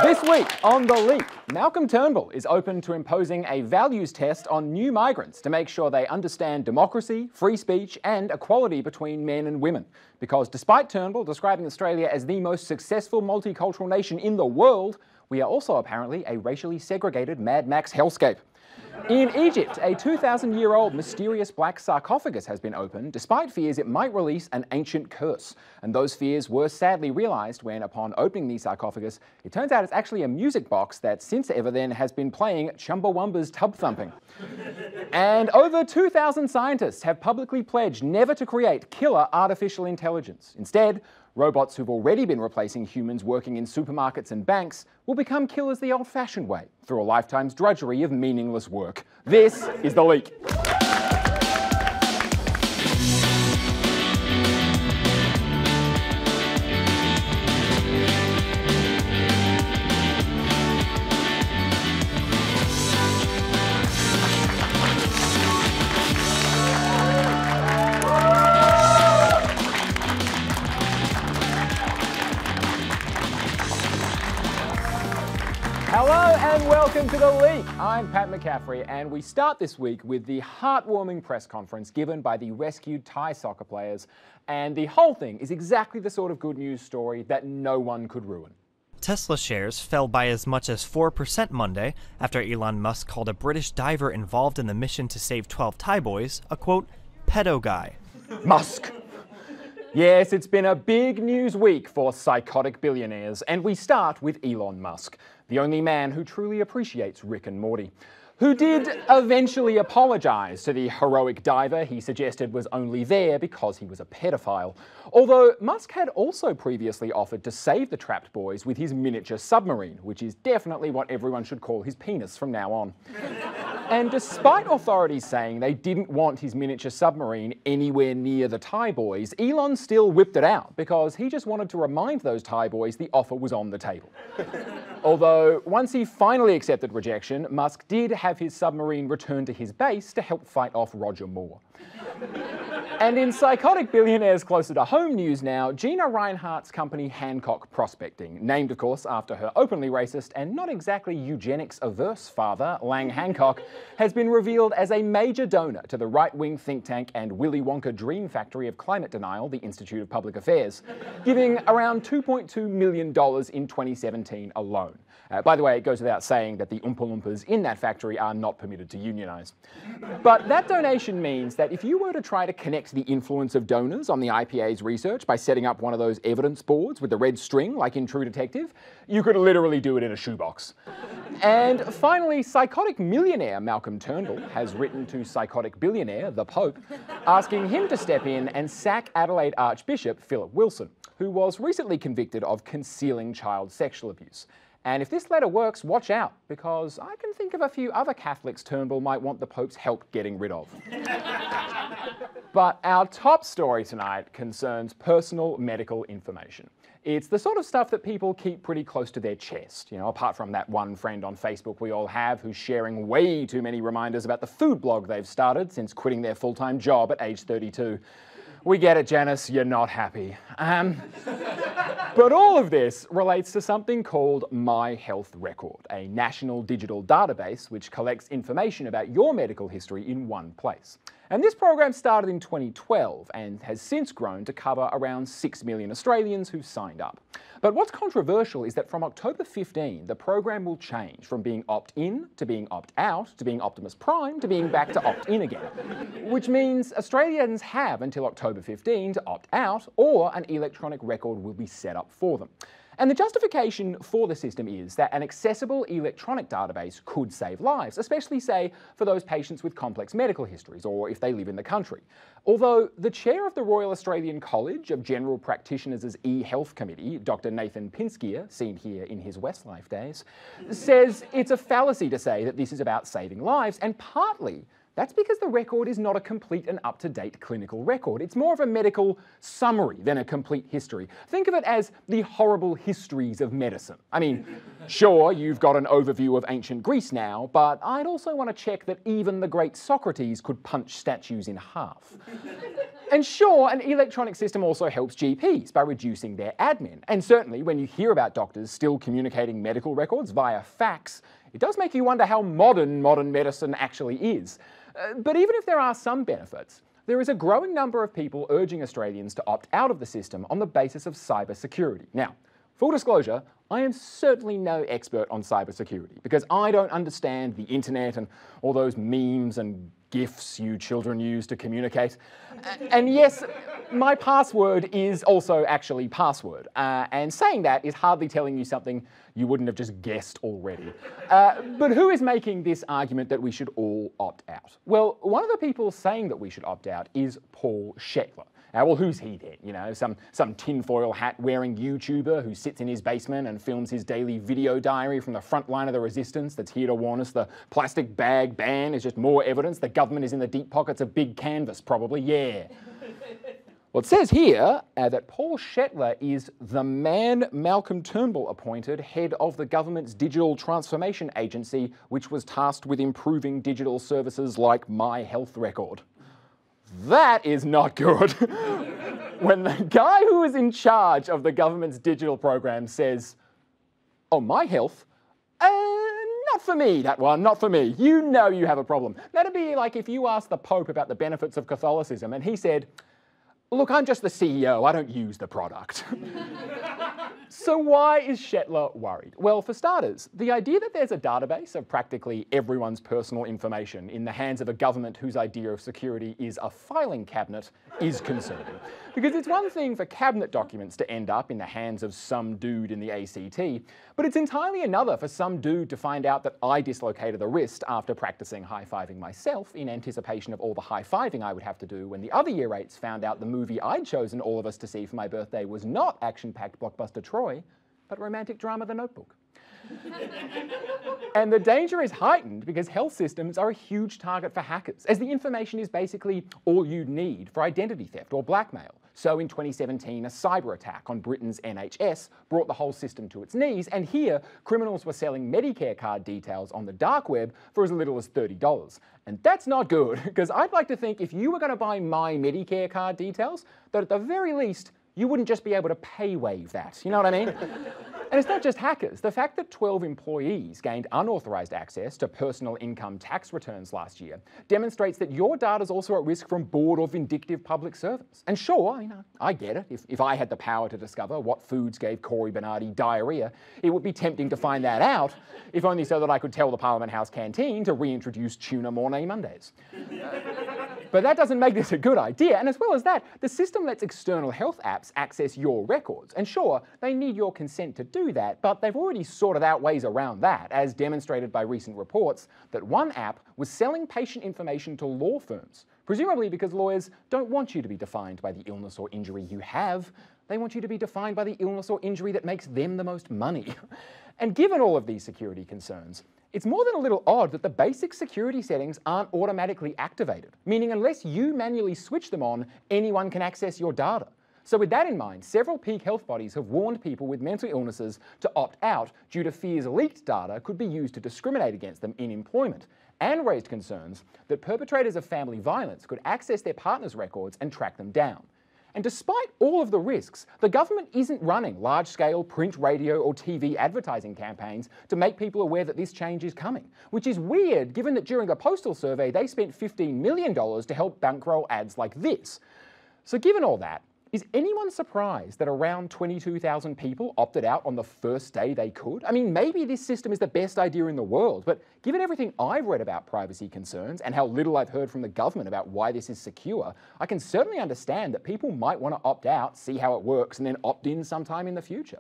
This week on The Leak, Malcolm Turnbull is open to imposing a values test on new migrants to make sure they understand democracy, free speech and equality between men and women. Because despite Turnbull describing Australia as the most successful multicultural nation in the world, we are also apparently a racially segregated Mad Max hellscape. In Egypt, a 2,000-year-old mysterious black sarcophagus has been opened, despite fears it might release an ancient curse. And those fears were sadly realised when, upon opening the sarcophagus, it turns out it's actually a music box that since ever then has been playing Chumbawamba's Tub Thumping. And over 2,000 scientists have publicly pledged never to create killer artificial intelligence. Instead, robots who've already been replacing humans working in supermarkets and banks will become killers the old-fashioned way, through a lifetime's drudgery of meaningless work. This is The Leak. Hello and welcome to The Leak. I'm Pat McCaffrie, and we start this week with the heartwarming press conference given by the rescued Thai soccer players, and the whole thing is exactly the sort of good news story that no one could ruin. Tesla shares fell by as much as 4% Monday after Elon Musk called a British diver involved in the mission to save 12 Thai boys a, quote, pedo guy. Musk. Yes, it's been a big news week for psychotic billionaires, and we start with Elon Musk, the only man who truly appreciates Rick and Morty, who did eventually apologise to the heroic diver he suggested was only there because he was a pedophile. Although Musk had also previously offered to save the trapped boys with his miniature submarine, which is definitely what everyone should call his penis from now on. And despite authorities saying they didn't want his miniature submarine anywhere near the Thai boys, Elon still whipped it out because he just wanted to remind those Thai boys the offer was on the table. Although, once he finally accepted rejection, Musk did have his submarine returned to his base to help fight off Roger Moore. And in psychotic billionaires closer to home news now, Gina Reinhardt's company Hancock Prospecting, named of course after her openly racist and not exactly eugenics-averse father, Lang Hancock, has been revealed as a major donor to the right-wing think tank and Willy Wonka dream factory of climate denial, the Institute of Public Affairs, giving around $2.2 million in 2017 alone. By the way, it goes without saying that the Oompa Loompas in that factory are not permitted to unionise. But that donation means that if you were to try to connect the influence of donors on the IPA's research by setting up one of those evidence boards with the red string, like in True Detective, you could literally do it in a shoebox. And finally, psychotic millionaire Malcolm Turnbull has written to psychotic billionaire, the Pope, asking him to step in and sack Adelaide Archbishop Philip Wilson, who was recently convicted of concealing child sexual abuse. And if this letter works, watch out, because I can think of a few other Catholics Turnbull might want the Pope's help getting rid of. But our top story tonight concerns personal medical information. It's the sort of stuff that people keep pretty close to their chest, apart from that one friend on Facebook we all have who's sharing way too many reminders about the food blog they've started since quitting their full-time job at age 32. We get it, Janice, you're not happy. But all of this relates to something called MyHealth Record, a national digital database which collects information about your medical history in one place. And this program started in 2012 and has since grown to cover around 6 million Australians who've signed up. But what's controversial is that from October 15, the program will change from being opt-in to being opt-out to being Optimus Prime to being back to opt-in again. Which means Australians have until October 15 to opt out, or an electronic record will be set up for them. And the justification for the system is that an accessible electronic database could save lives, especially, say, for those patients with complex medical histories or if they live in the country. Although the chair of the Royal Australian College of General Practitioners' E-Health Committee, Dr. Nathan Pinskia, seen here in his Westlife days, says it's a fallacy to say that this is about saving lives, and partly that's because the record is not a complete and up-to-date clinical record. It's more of a medical summary than a complete history. Think of it as the horrible histories of medicine. I mean, sure, you've got an overview of ancient Greece now, but I'd also want to check that even the great Socrates could punch statues in half. And sure, an electronic system also helps GPs by reducing their admin. And certainly when you hear about doctors still communicating medical records via fax, it does make you wonder how modern medicine actually is. But even if there are some benefits, there is a growing number of people urging Australians to opt out of the system on the basis of cybersecurity. Now, full disclosure, I am certainly no expert on cybersecurity because I don't understand the internet and all those memes and GIFs you children use to communicate. And yes, my password is also actually password. And saying that is hardly telling you something you wouldn't have just guessed already. But who is making this argument that we should all opt out? Well, one of the people saying that we should opt out is Paul Shetler. Well, who's he then? You know, some tinfoil hat wearing YouTuber who sits in his basement and films his daily video diary from the front line of the resistance that's here to warn us the plastic bag ban is just more evidence the government is in the deep pockets of big canvas, probably, yeah. Well, it says here that Paul Shetler is the man Malcolm Turnbull appointed head of the government's digital transformation agency, which was tasked with improving digital services like MyHealth Record. That is not good. When the guy who is in charge of the government's digital program says, "Oh, my health? Not for me, that one, not for me. You know you have a problem." That'd be like if you asked the Pope about the benefits of Catholicism and he said, "Look, I'm just the CEO, I don't use the product." So why is Shetler worried? Well, for starters, the idea that there's a database of practically everyone's personal information in the hands of a government whose idea of security is a filing cabinet is concerning. Because it's one thing for cabinet documents to end up in the hands of some dude in the ACT, but it's entirely another for some dude to find out that I dislocated the wrist after practicing high-fiving myself in anticipation of all the high-fiving I would have to do when the other year 8s found out the movie I'd chosen all of us to see for my birthday was not action-packed blockbuster Troy, but romantic drama The Notebook. And the danger is heightened because health systems are a huge target for hackers, as the information is basically all you need for identity theft or blackmail. So in 2017, a cyber attack on Britain's NHS brought the whole system to its knees, and here, criminals were selling Medicare card details on the dark web for as little as $30. And that's not good, because I'd like to think if you were going to buy my Medicare card details, that at the very least, you wouldn't just be able to pay wave that, you know what I mean? And it's not just hackers. The fact that 12 employees gained unauthorized access to personal income tax returns last year demonstrates that your data is also at risk from bored or vindictive public servants. And sure, I get it. If I had the power to discover what foods gave Corey Bernardi diarrhea, it would be tempting to find that out, if only so that I could tell the Parliament House canteen to reintroduce tuna Mornay Mondays. But that doesn't make this a good idea, and as well as that, the system lets external health apps access your records. And sure, they need your consent to do that, but they've already sorted out ways around that, as demonstrated by recent reports that one app was selling patient information to law firms, presumably because lawyers don't want you to be defined by the illness or injury you have. They want you to be defined by the illness or injury that makes them the most money. And given all of these security concerns, it's more than a little odd that the basic security settings aren't automatically activated, meaning unless you manually switch them on, anyone can access your data. So with that in mind, several peak health bodies have warned people with mental illnesses to opt out due to fears leaked data could be used to discriminate against them in employment, and raised concerns that perpetrators of family violence could access their partners' records and track them down. And despite all of the risks, the government isn't running large-scale print, radio or TV advertising campaigns to make people aware that this change is coming, which is weird given that during the postal survey they spent $15 million to help bankroll ads like this. So given all that, is anyone surprised that around 22,000 people opted out on the first day they could? I mean, maybe this system is the best idea in the world, but given everything I've read about privacy concerns and how little I've heard from the government about why this is secure, I can certainly understand that people might want to opt out, see how it works, and then opt in sometime in the future.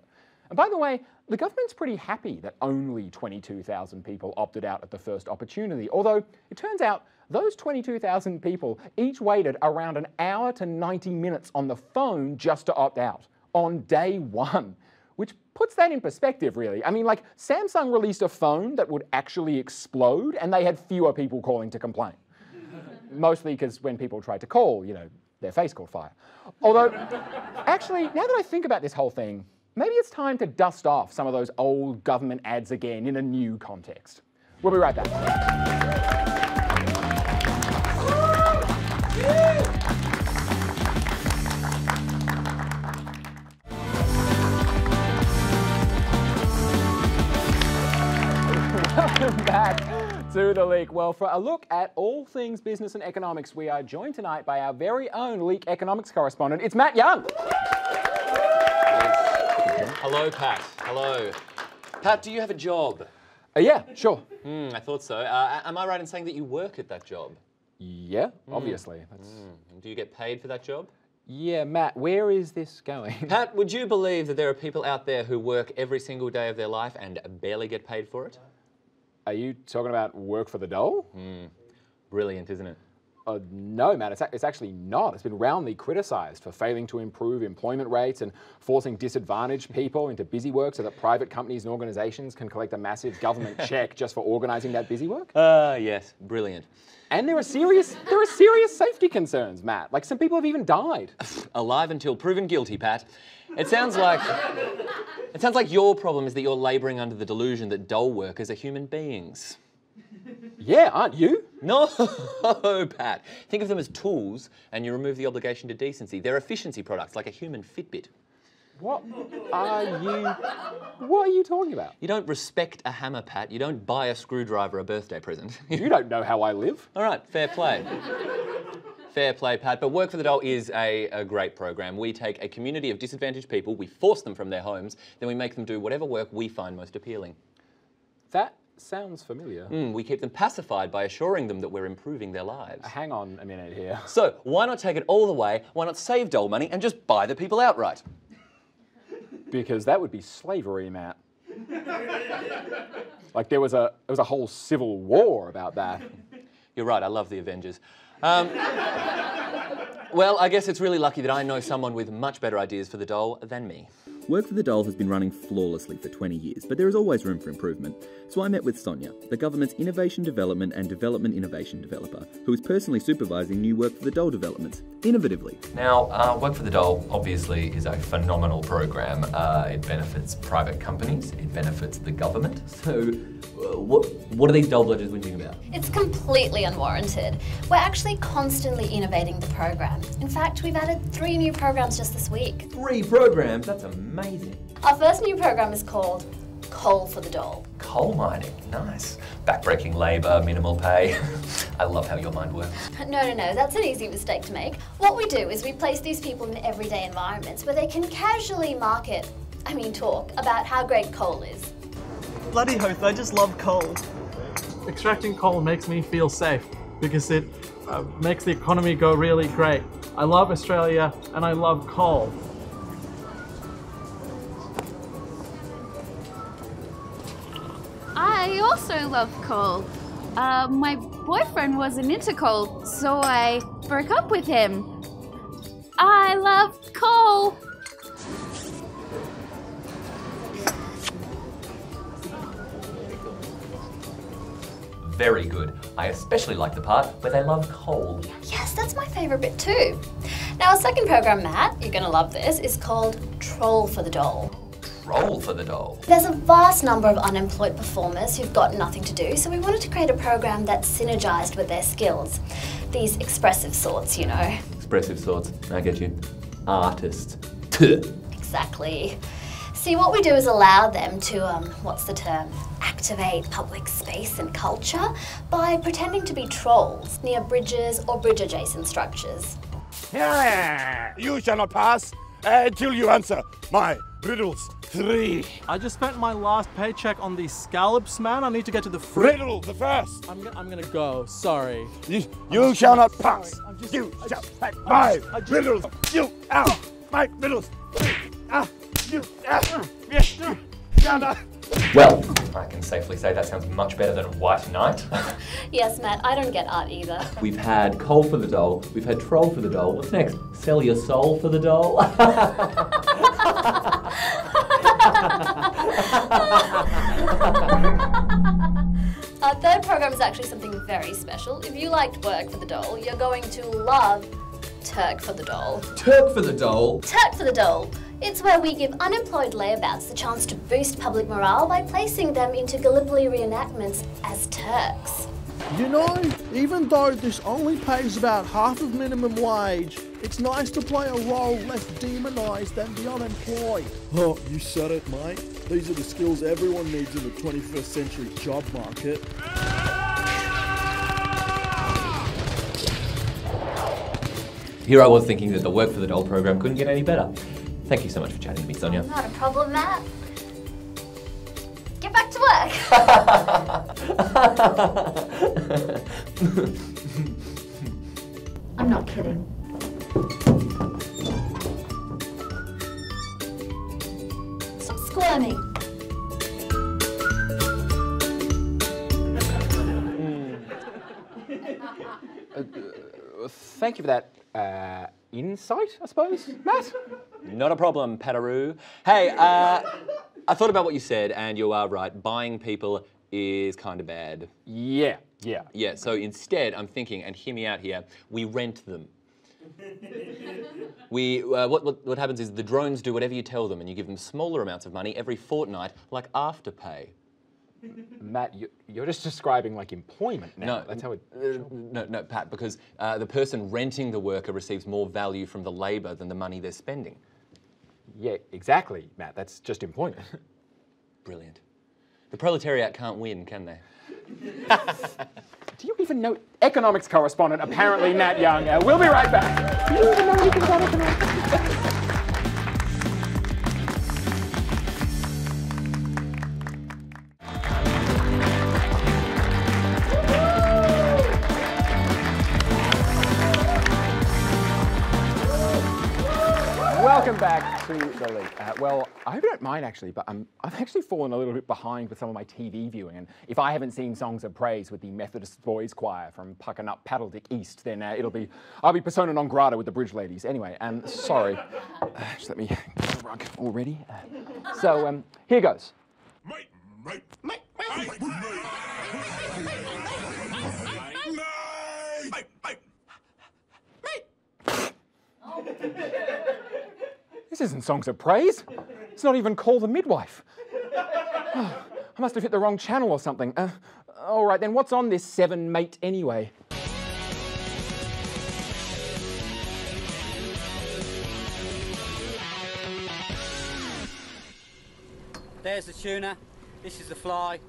And by the way, the government's pretty happy that only 22,000 people opted out at the first opportunity, although it turns out those 22,000 people each waited around an hour to 90 minutes on the phone just to opt out on day one, which puts that in perspective, really. I mean, like, Samsung released a phone that would actually explode, and they had fewer people calling to complain. Mostly because when people tried to call, their face caught fire. Although, actually, now that I think about this whole thing, maybe it's time to dust off some of those old government ads again in a new context. We'll be right back. back to The Leak. Well, for a look at all things business and economics, we are joined tonight by our very own Leak economics correspondent. It's Matt Young. Hello, Pat. Hello. Pat, do you have a job? Yeah, sure. I thought so. Am I right in saying that you work at that job? Yeah, obviously. Do you get paid for that job? Yeah, Matt, where is this going? Pat, would you believe that there are people out there who work every single day of their life and barely get paid for it? Are you talking about work for the dole? Brilliant, isn't it? No, Matt, it's actually not. It's been roundly criticised for failing to improve employment rates and forcing disadvantaged people into busy work so that private companies and organisations can collect a massive government cheque just for organising that busy work. Yes, brilliant. And there are serious safety concerns, Matt. Like, some people have even died. Alive until proven guilty, Pat. It sounds like your problem is that you're labouring under the delusion that dole workers are human beings. Yeah, aren't you? No, Pat. Think of them as tools and you remove the obligation to decency. They're efficiency products, like a human Fitbit. What are you talking about? You don't respect a hammer, Pat. You don't buy a screwdriver a birthday present. You don't know how I live. All right, fair play. Fair play, Pat. But Work for the Dole is a great program. We take a community of disadvantaged people, we force them from their homes, then we make them do whatever work we find most appealing. That sounds familiar. We keep them pacified by assuring them that we're improving their lives. Hang on a minute here. So, why not take it all the way? Why not save dole money and just buy the people outright? Because that would be slavery, Matt. Like, there was a whole civil war about that. You're right, I love the Avengers. Well, I guess it's really lucky that I know someone with much better ideas for the dole than me. Work for the Dole has been running flawlessly for 20 years, but there is always room for improvement. So I met with Sonia, the government's Innovation Development and Development Innovation Developer, who is personally supervising new Work for the Dole developments, innovatively. Now, Work for the Dole obviously is a phenomenal program. It benefits private companies, it benefits the government. So, what are these dole bludgers whinging about? It's completely unwarranted. We're actually constantly innovating the program. In fact, we've added 3 new programs just this week. 3 programs? That's amazing. Our first new program is called Coal for the Dole. Coal mining, nice. Backbreaking labour, minimal pay. I love how your mind works. No, that's an easy mistake to make. What we do is we place these people in everyday environments where they can casually talk about how great coal is. Bloody oath, I just love coal. Extracting coal makes me feel safe because it makes the economy go really great. I love Australia and I love coal. I also love coal. My boyfriend wasn't into coal, so I broke up with him. I love coal. Very good. I especially like the part where they love coal. Yes, that's my favourite bit too. Now, our second program, Matt, you're going to love this, is called Troll for the Dole. Troll for the Dole. There's a vast number of unemployed performers who've got nothing to do, so we wanted to create a program that synergised with their skills. These expressive sorts, you know. Expressive sorts, I get you. Artists. Exactly. See, what we do is allow them to, activate public space and culture by pretending to be trolls near bridges or bridge-adjacent structures. You shall not pass until you answer my riddles 3. I just spent my last paycheck on these scallops, man. I need to get to the fridge. Riddle the first. I'm gonna go, sorry. You shall not pass. You shall have my riddles. You out my riddles. You shall not. Well, I can safely say that sounds much better than White Knight. Yes, Matt, I don't get art either. We've had coal for the dole, we've had troll for the dole. What's next? Sell your soul for the dole? Our third program is actually something very special. If you liked Work for the Dole, you're going to love Turk for the Dole. Turk for the dole? Turk for the Dole. It's where we give unemployed layabouts the chance to boost public morale by placing them into Gallipoli reenactments as Turks. You know, even though this only pays about half of minimum wage, it's nice to play a role less demonised than the unemployed. Oh, you said it, mate. These are the skills everyone needs in the 21st century job market. Here I was thinking that the Work for the Doll program couldn't get any better. Thank you so much for chatting to me, Sonia. Not a problem, Matt. Get back to work. I'm not kidding. Stop squirming. Thank you for that insight, I suppose, Matt? Not a problem, Pataroo. Hey, I thought about what you said, and you are right. Buying people is kind of bad. Yeah. Yeah, so instead, I'm thinking, and hear me out here, we rent them. What happens is the drones do whatever you tell them, and you give them smaller amounts of money every fortnight, like Afterpay. Matt, you're just describing like employment now. No, that's how it. No, Pat, because the person renting the worker receives more value from the labour than the money they're spending. Yeah, exactly, Matt. That's just employment. Brilliant. The proletariat can't win, can they? Do you even know economics correspondent? Apparently, Matt Young. We'll be right back. Do you even know anything about economics? Welcome back to the league. Well, I hope you don't mind actually, but I've actually fallen a little bit behind with some of my TV viewing, and if I haven't seen Songs of Praise with the Methodist Boys Choir from Puckanup Paddledick East, then I'll be persona non grata with the Bridge Ladies. Anyway, sorry. Just let me get the rug all ready. So, here goes. This isn't Songs of Praise. It's not even Call the Midwife. Oh, I must have hit the wrong channel or something. All right, then what's on this 7 mate anyway? There's the tuna. This is the fly.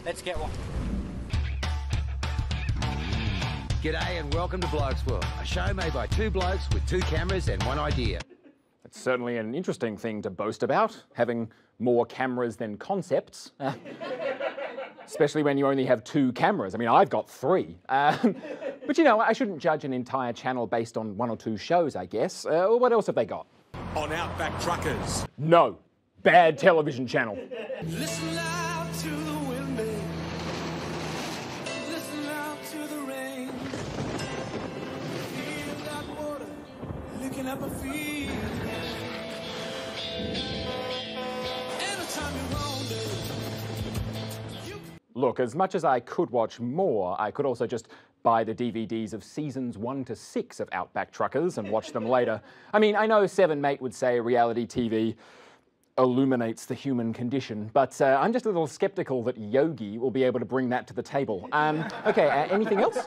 Let's get one. G'day and welcome to Blokes World, a show made by 2 blokes with 2 cameras and 1 idea. It's certainly an interesting thing to boast about, having more cameras than concepts. Especially when you only have 2 cameras. I mean, I've got 3. But you know, I shouldn't judge an entire channel based on 1 or 2 shows, I guess. What else have they got? On Outback Truckers. No. Bad television channel. Listen loud to the wind, listen loud to the rain. Feel that water licking up my feet. Anytime you're wrong, Look, as much as I could watch more, I could also just buy the DVDs of seasons 1 to 6 of Outback Truckers and watch them later. I mean, I know 7 Mate would say reality TV illuminates the human condition, but I'm just a little skeptical that Yogi will be able to bring that to the table. Okay, anything else?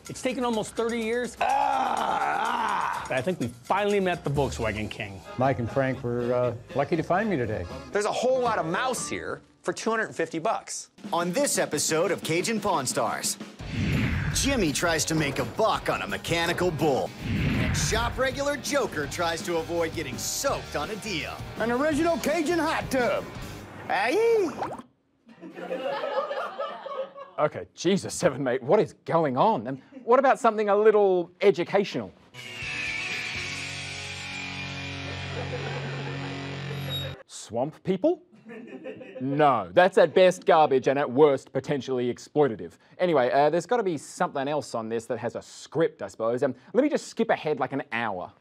It's taken almost 30 years. I think we finally met the Volkswagen King. Mike and Frank were lucky to find me today. There's a whole lot of mouse here for $250. On this episode of Cajun Pawn Stars, Jimmy tries to make a buck on a mechanical bull. And shop regular Joker tries to avoid getting soaked on a deal. An original Cajun hot tub. Aye. Okay, Jesus, 7 Mate, what is going on? And what about something a little educational? Swamp people? No, that's at best garbage and at worst potentially exploitative. Anyway, there's got to be something else on this that has a script, I suppose. Let me just skip ahead like an hour.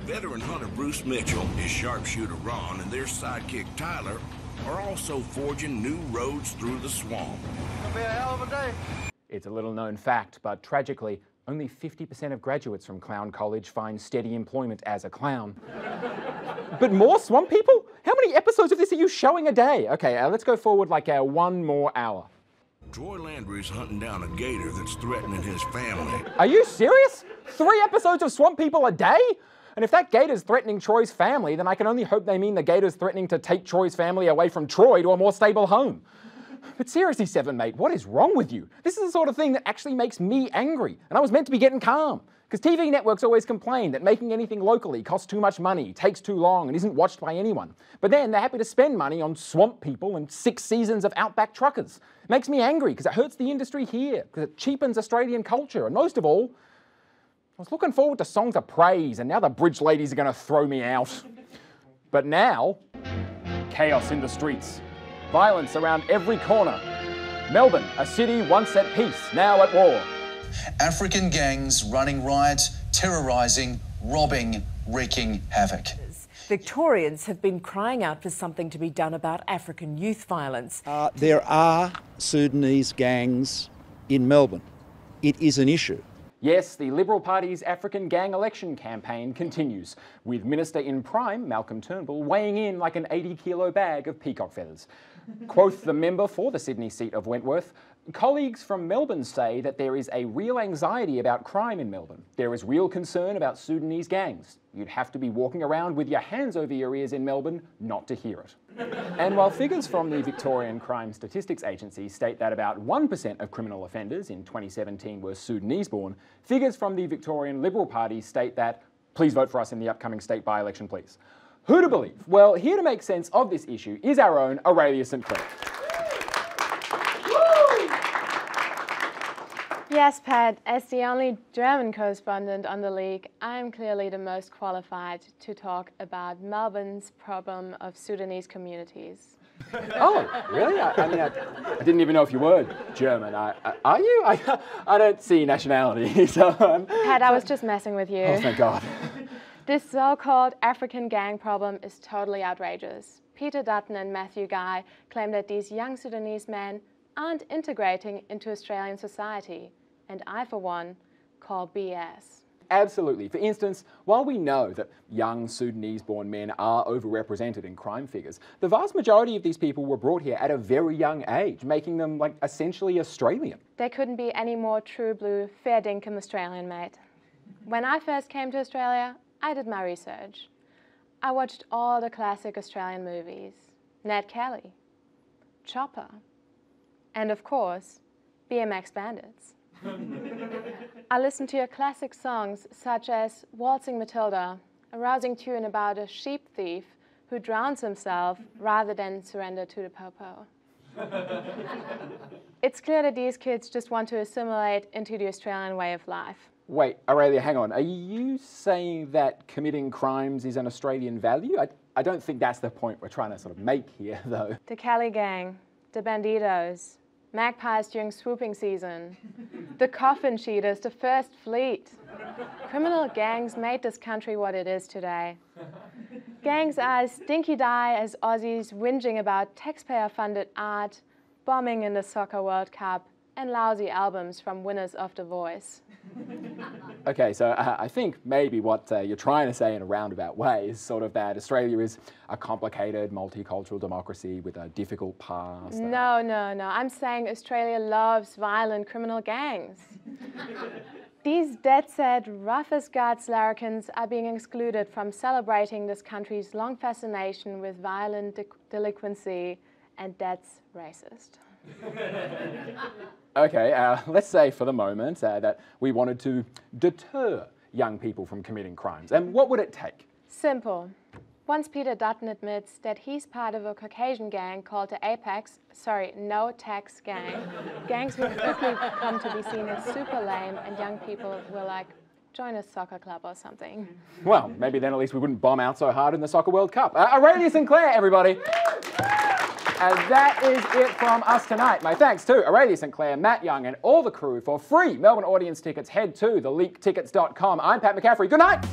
Veteran hunter Bruce Mitchell, his sharpshooter Ron, and their sidekick Tyler are also forging new roads through the swamp. It'll be a hell of a day. It's a little known fact, but tragically, only 50% of graduates from Clown College find steady employment as a clown. But more swamp people? How many episodes of this are you showing a day? Okay, let's go forward like 1 more hour. Troy Landry's hunting down a gator that's threatening his family. Are you serious? 3 episodes of Swamp People a day? And if that gator's threatening Troy's family, then I can only hope they mean the gator's threatening to take Troy's family away from Troy to a more stable home. But seriously, Seven Mate, what is wrong with you? This is the sort of thing that actually makes me angry, and I was meant to be getting calm. Because TV networks always complain that making anything locally costs too much money, takes too long, and isn't watched by anyone. But then they're happy to spend money on Swamp People and 6 seasons of Outback Truckers. It makes me angry because it hurts the industry here, because it cheapens Australian culture, and most of all, I was looking forward to songs of praise, and now the bridge ladies are going to throw me out. But now, chaos in the streets, violence around every corner. Melbourne, a city once at peace, now at war. African gangs running riots, terrorising, robbing, wreaking havoc. Victorians have been crying out for something to be done about African youth violence. There are Sudanese gangs in Melbourne. It is an issue. Yes, the Liberal Party's African gang election campaign continues, with Minister in Prime, Malcolm Turnbull, weighing in like an 80-kilo bag of peacock feathers. Quoth the member for the Sydney seat of Wentworth, colleagues from Melbourne say that there is a real anxiety about crime in Melbourne. There is real concern about Sudanese gangs. You'd have to be walking around with your hands over your ears in Melbourne not to hear it. And while figures from the Victorian Crime Statistics Agency state that about 1% of criminal offenders in 2017 were Sudanese-born, figures from the Victorian Liberal Party state that, please vote for us in the upcoming state by-election, please. Who to believe? Well, here to make sense of this issue is our own Aurelia St Clair. Yes, Pat, as the only German correspondent on the league, I'm clearly the most qualified to talk about Melbourne's problem of Sudanese communities. Oh, really? I didn't even know if you were German. Are you? I don't see nationality, so... Pat, I was just messing with you. Oh, thank God. This so-called African gang problem is totally outrageous. Peter Dutton and Matthew Guy claim that these young Sudanese men aren't integrating into Australian society. And I, for one, call BS. Absolutely. For instance, while we know that young Sudanese-born men are overrepresented in crime figures, the vast majority of these people were brought here at a very young age, making them, like, essentially Australian. They couldn't be any more true blue, fair dinkum Australian, mate. When I first came to Australia, I did my research. I watched all the classic Australian movies. Ned Kelly, Chopper, and of course, BMX Bandits. I listened to your classic songs such as Waltzing Matilda, a rousing tune about a sheep thief who drowns himself rather than surrender to the popo. It's clear that these kids just want to assimilate into the Australian way of life. Wait, Aurelia, hang on. Are you saying that committing crimes is an Australian value? I don't think that's the point we're trying to sort of make here, though. The Kelly Gang, the Banditos, magpies during swooping season, the coffin cheaters, the First Fleet. Criminal gangs made this country what it is today. Gangs are as stinky-die as Aussies whinging about taxpayer-funded art, bombing in the Soccer World Cup, and lousy albums from winners of The Voice. Okay, so I think maybe what you're trying to say in a roundabout way is sort of that Australia is a complicated, multicultural democracy with a difficult past. No. I'm saying Australia loves violent criminal gangs. These dead-set, rough-as-guts larrikins are being excluded from celebrating this country's long fascination with violent delinquency, and that's racist. Okay, let's say for the moment that we wanted to deter young people from committing crimes. And what would it take? Simple. Once Peter Dutton admits that he's part of a Caucasian gang called the Apex, No Tax Gang, gangs will quickly come to be seen as super lame and young people will, like, join a soccer club or something. Well, maybe then at least we wouldn't bomb out so hard in the Soccer World Cup. Aurelia St Clair, everybody! And that is it from us tonight. My thanks to Aurelia St Clair, Matt Young, and all the crew. For free Melbourne audience tickets, head to theleaktickets.com. I'm Pat McCaffrey. Good night!